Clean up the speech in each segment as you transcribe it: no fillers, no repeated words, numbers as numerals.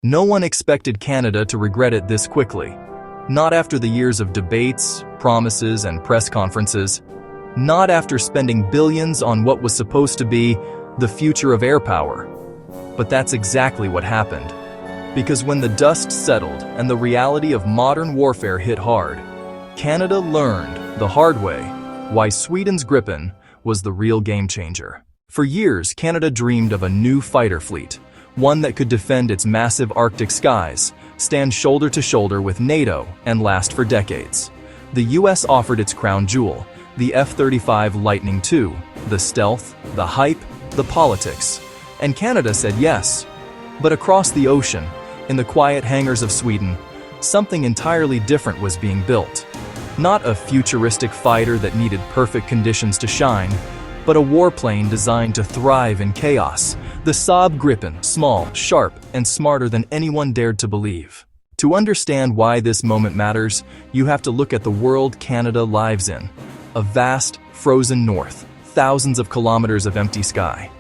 No one expected Canada to regret it this quickly. Not after the years of debates, promises, and press conferences. Not after spending billions on what was supposed to be the future of air power. But that's exactly what happened. Because when the dust settled and the reality of modern warfare hit hard, Canada learned the hard way why Sweden's Gripen was the real game changer. For years, Canada dreamed of a new fighter fleet, one that could defend its massive Arctic skies, stand shoulder to shoulder with NATO, and last for decades. The US offered its crown jewel, the F-35 Lightning II, the stealth, the hype, the politics. And Canada said yes. But across the ocean, in the quiet hangars of Sweden, something entirely different was being built. Not a futuristic fighter that needed perfect conditions to shine, but a warplane designed to thrive in chaos. The Saab Gripen, small, sharp, and smarter than anyone dared to believe. To understand why this moment matters, you have to look at the world Canada lives in. A vast, frozen north, thousands of kilometers of empty sky.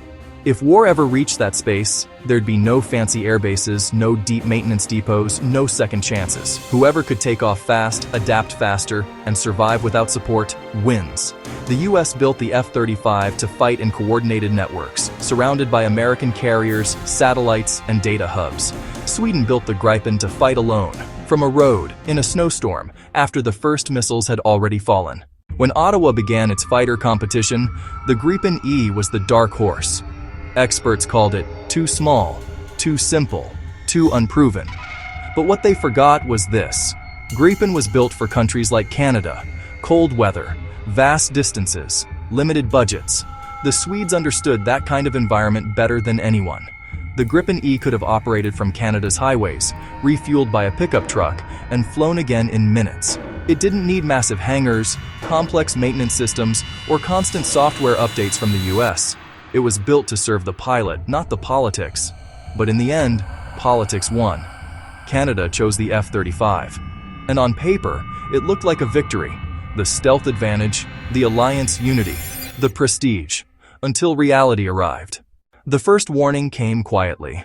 If war ever reached that space, there'd be no fancy air bases, no deep maintenance depots, no second chances. Whoever could take off fast, adapt faster, and survive without support wins. The US built the F-35 to fight in coordinated networks, surrounded by American carriers, satellites, and data hubs. Sweden built the Gripen to fight alone, from a road, in a snowstorm, after the first missiles had already fallen. When Ottawa began its fighter competition, the Gripen E was the dark horse. Experts called it too small, too simple, too unproven. But what they forgot was this. Gripen was built for countries like Canada, cold weather, vast distances, limited budgets. The Swedes understood that kind of environment better than anyone. The Gripen E could have operated from Canada's highways, refueled by a pickup truck, and flown again in minutes. It didn't need massive hangars, complex maintenance systems, or constant software updates from the US. It was built to serve the pilot, not the politics. But in the end, politics won. Canada chose the F-35. And on paper, it looked like a victory. The stealth advantage, the alliance unity, the prestige, until reality arrived. The first warning came quietly.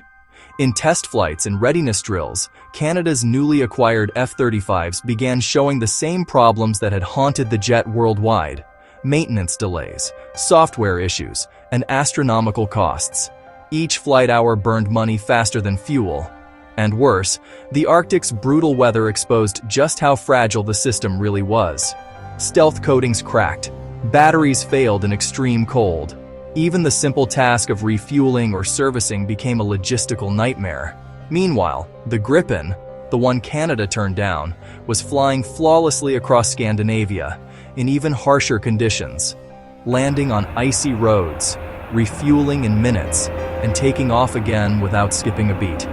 In test flights and readiness drills, Canada's newly acquired F-35s began showing the same problems that had haunted the jet worldwide. Maintenance delays, software issues, and astronomical costs. Each flight hour burned money faster than fuel. And worse, the Arctic's brutal weather exposed just how fragile the system really was. Stealth coatings cracked, batteries failed in extreme cold. Even the simple task of refueling or servicing became a logistical nightmare. Meanwhile, the Gripen, the one Canada turned down, was flying flawlessly across Scandinavia, in even harsher conditions, landing on icy roads, refueling in minutes, and taking off again without skipping a beat.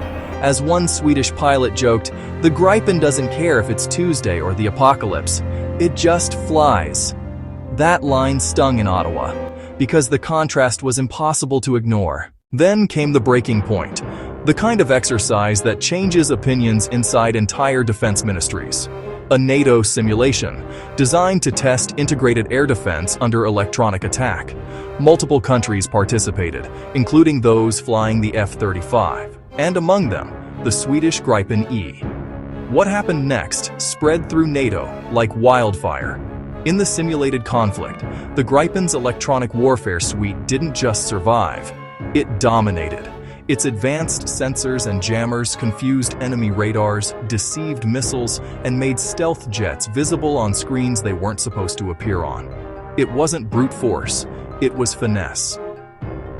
As one Swedish pilot joked, the Gripen doesn't care if it's Tuesday or the apocalypse, it just flies. That line stung in Ottawa, because the contrast was impossible to ignore. Then came the breaking point, the kind of exercise that changes opinions inside entire defense ministries. A NATO simulation, designed to test integrated air defense under electronic attack. Multiple countries participated, including those flying the F-35, and among them, the Swedish Gripen E. What happened next spread through NATO like wildfire. In the simulated conflict, the Gripen's electronic warfare suite didn't just survive, it dominated. Its advanced sensors and jammers confused enemy radars, deceived missiles, and made stealth jets visible on screens they weren't supposed to appear on. It wasn't brute force, it was finesse.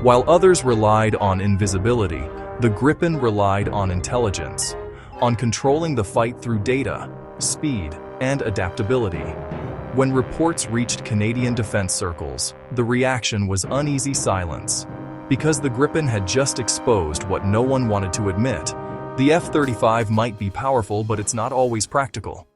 While others relied on invisibility, the Gripen relied on intelligence, on controlling the fight through data, speed, and adaptability. When reports reached Canadian defense circles, the reaction was uneasy silence. Because the Gripen had just exposed what no one wanted to admit. The F-35 might be powerful, but it's not always practical.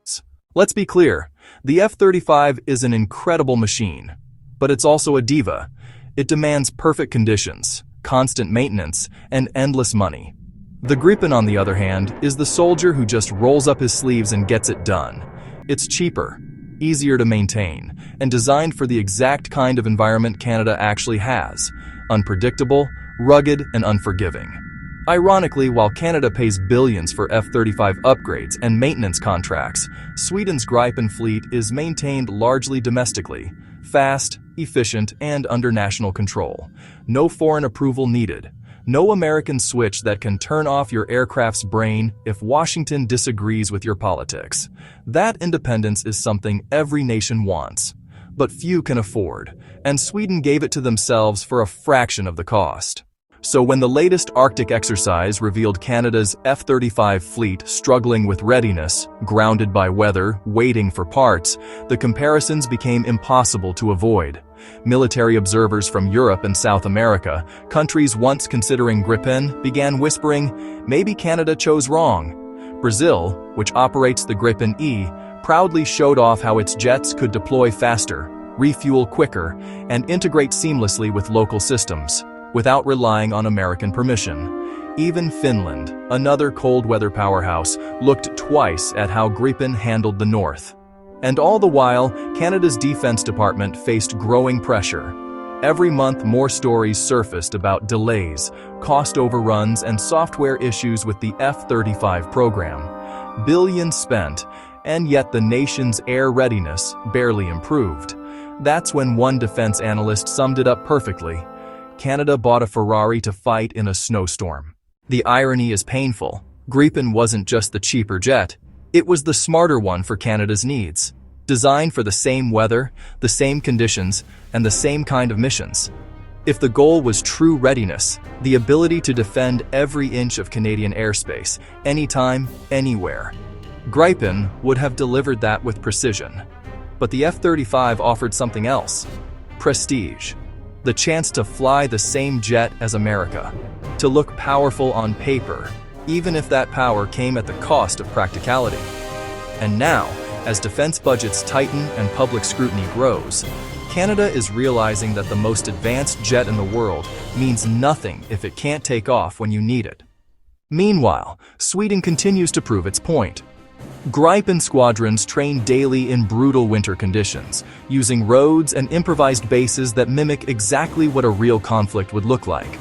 Let's be clear, the F-35 is an incredible machine, but it's also a diva. It demands perfect conditions, constant maintenance, and endless money. The Gripen, on the other hand, is the soldier who just rolls up his sleeves and gets it done. It's cheaper, easier to maintain, and designed for the exact kind of environment Canada actually has. Unpredictable, rugged, and unforgiving. Ironically, while Canada pays billions for F-35 upgrades and maintenance contracts, Sweden's Gripen fleet is maintained largely domestically, fast, efficient, and under national control. No foreign approval needed. No American switch that can turn off your aircraft's brain if Washington disagrees with your politics. That independence is something every nation wants, but few can afford, and Sweden gave it to themselves for a fraction of the cost. So when the latest Arctic exercise revealed Canada's F-35 fleet struggling with readiness, grounded by weather, waiting for parts, the comparisons became impossible to avoid. Military observers from Europe and South America, countries once considering Gripen, began whispering, maybe Canada chose wrong. Brazil, which operates the Gripen E, proudly showed off how its jets could deploy faster, refuel quicker, and integrate seamlessly with local systems, without relying on American permission. Even Finland, another cold-weather powerhouse, looked twice at how Gripen handled the North. And all the while, Canada's Defense Department faced growing pressure. Every month, more stories surfaced about delays, cost overruns, and software issues with the F-35 program. Billions spent, and yet the nation's air readiness barely improved. That's when one defense analyst summed it up perfectly. Canada bought a Ferrari to fight in a snowstorm. The irony is painful. Gripen wasn't just the cheaper jet. It was the smarter one for Canada's needs. Designed for the same weather, the same conditions, and the same kind of missions. If the goal was true readiness, the ability to defend every inch of Canadian airspace, anytime, anywhere, Gripen would have delivered that with precision. But the F-35 offered something else. Prestige. The chance to fly the same jet as America, to look powerful on paper, even if that power came at the cost of practicality. And now, as defense budgets tighten and public scrutiny grows, Canada is realizing that the most advanced jet in the world means nothing if it can't take off when you need it. Meanwhile, Sweden continues to prove its point. Gripen squadrons train daily in brutal winter conditions, using roads and improvised bases that mimic exactly what a real conflict would look like.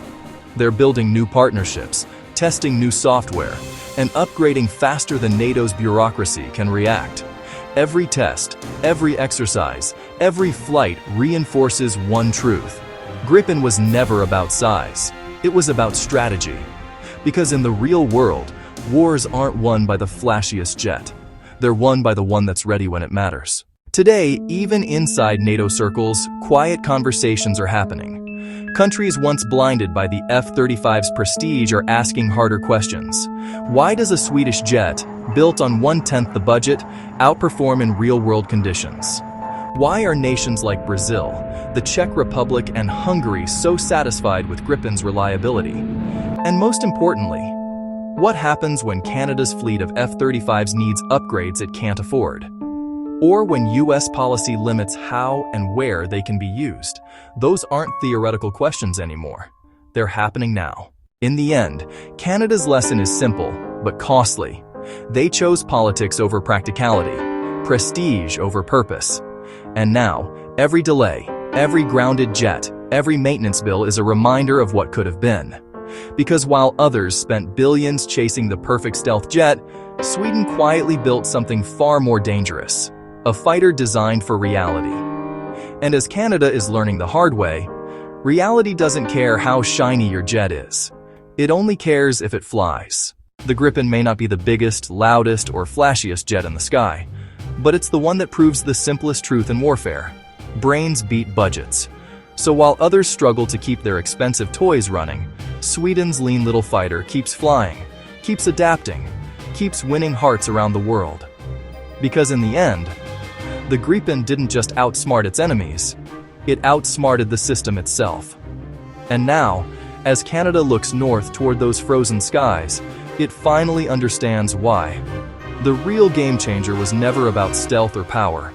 They're building new partnerships, testing new software, and upgrading faster than NATO's bureaucracy can react. Every test, every exercise, every flight reinforces one truth. Gripen was never about size. It was about strategy. Because in the real world, wars aren't won by the flashiest jet. They're won by the one that's ready when it matters. Today, even inside NATO circles, quiet conversations are happening. Countries once blinded by the F-35's prestige are asking harder questions. Why does a Swedish jet, built on 1/10 the budget, outperform in real-world conditions? Why are nations like Brazil, the Czech Republic, and Hungary so satisfied with Gripen's reliability? And most importantly, what happens when Canada's fleet of F-35s needs upgrades it can't afford? Or when US policy limits how and where they can be used? Those aren't theoretical questions anymore. They're happening now. In the end, Canada's lesson is simple, but costly. They chose politics over practicality, prestige over purpose. And now, every delay, every grounded jet, every maintenance bill is a reminder of what could have been. Because while others spent billions chasing the perfect stealth jet, Sweden quietly built something far more dangerous, a fighter designed for reality. And as Canada is learning the hard way, reality doesn't care how shiny your jet is. It only cares if it flies. The Gripen may not be the biggest, loudest, or flashiest jet in the sky, but it's the one that proves the simplest truth in warfare. Brains beat budgets. So while others struggle to keep their expensive toys running, Sweden's lean little fighter keeps flying, keeps adapting, keeps winning hearts around the world. Because in the end, the Gripen didn't just outsmart its enemies, it outsmarted the system itself. And now, as Canada looks north toward those frozen skies, it finally understands why. The real game changer was never about stealth or power.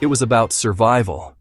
It was about survival.